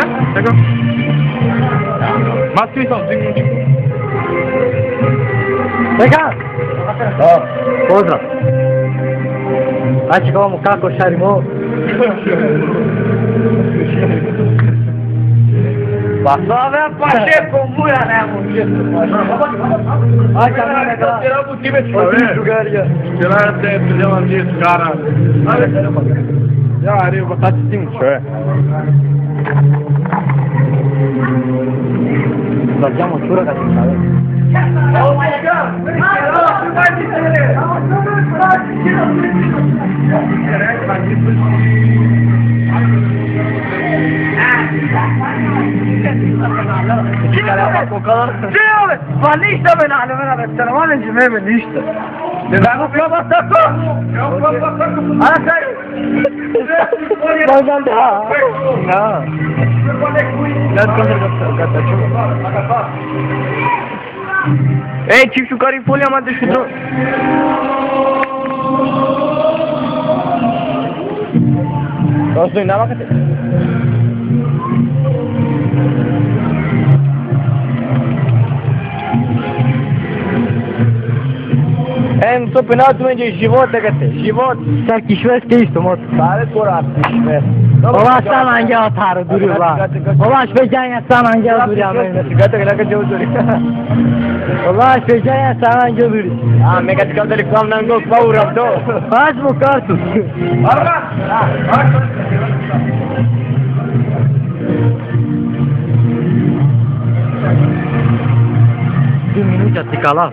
Ja? Tako. Ma svi sam zimnički. Čekaj! Pozdrav! Znači kao mu kako šarimo? Pa zove pa šepo muja nemo često. Aj kad ne da. Ti rabu ti već Drugarija. Ti rade te djelam ti skara. Ja riba sad ti tim čuje. Dobbiamo giuro che ti sabe. Oh my god! Ma ništa me nale, se ne volim će meme ništa. Ne znamo proba tako? A kaj? Možda da. Da. Ej, čip šukari folija mate šutro. Dosto indava kate? To penalty będzie život nekate, život. Čak i švedske isto moto. Stare porati šved. Ova sam anđela taro durio va. Ova šveđanja sam anđela durio mene. Gata neka će uzori. Ova šveđanja sam anđela durio. A mega ti kao da reklam nam go pauram to. Paš mu kartu. Arma! Minuta ti kala.